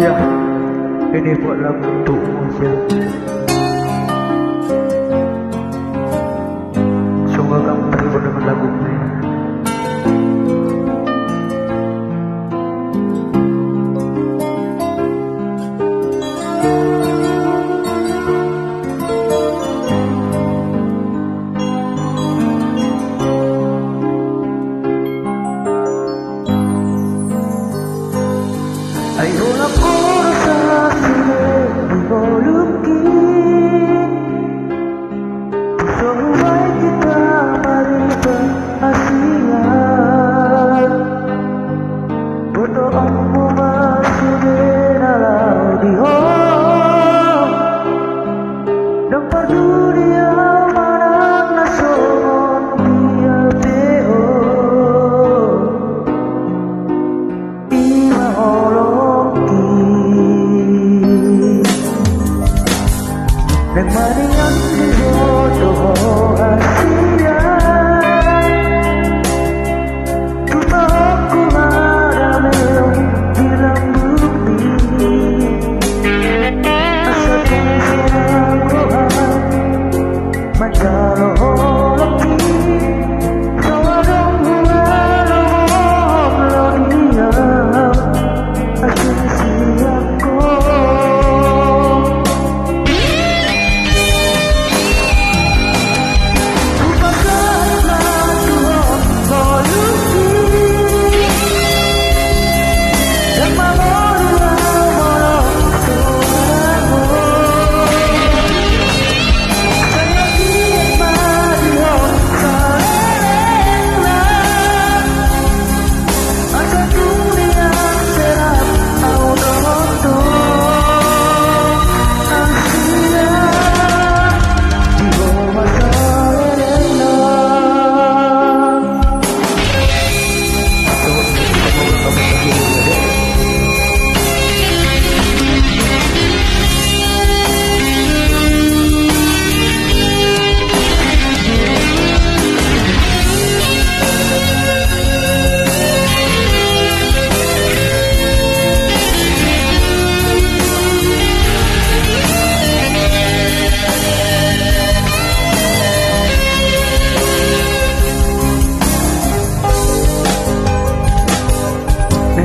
Ya, ini buat lagu untukmu saja. Semoga kamu terhibur dengan lagu ini. Ayolah rasa dimiliki sesuai kita mari berasian berdoamu masuk dalam dia dapat dunia mana nason dia beo ima dan marian dijodoh Asia Tupa aku marah bilang bukti Asa kong kohan Majalo lagi Sawadong huwalong lonia Asin siap ko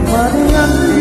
Marian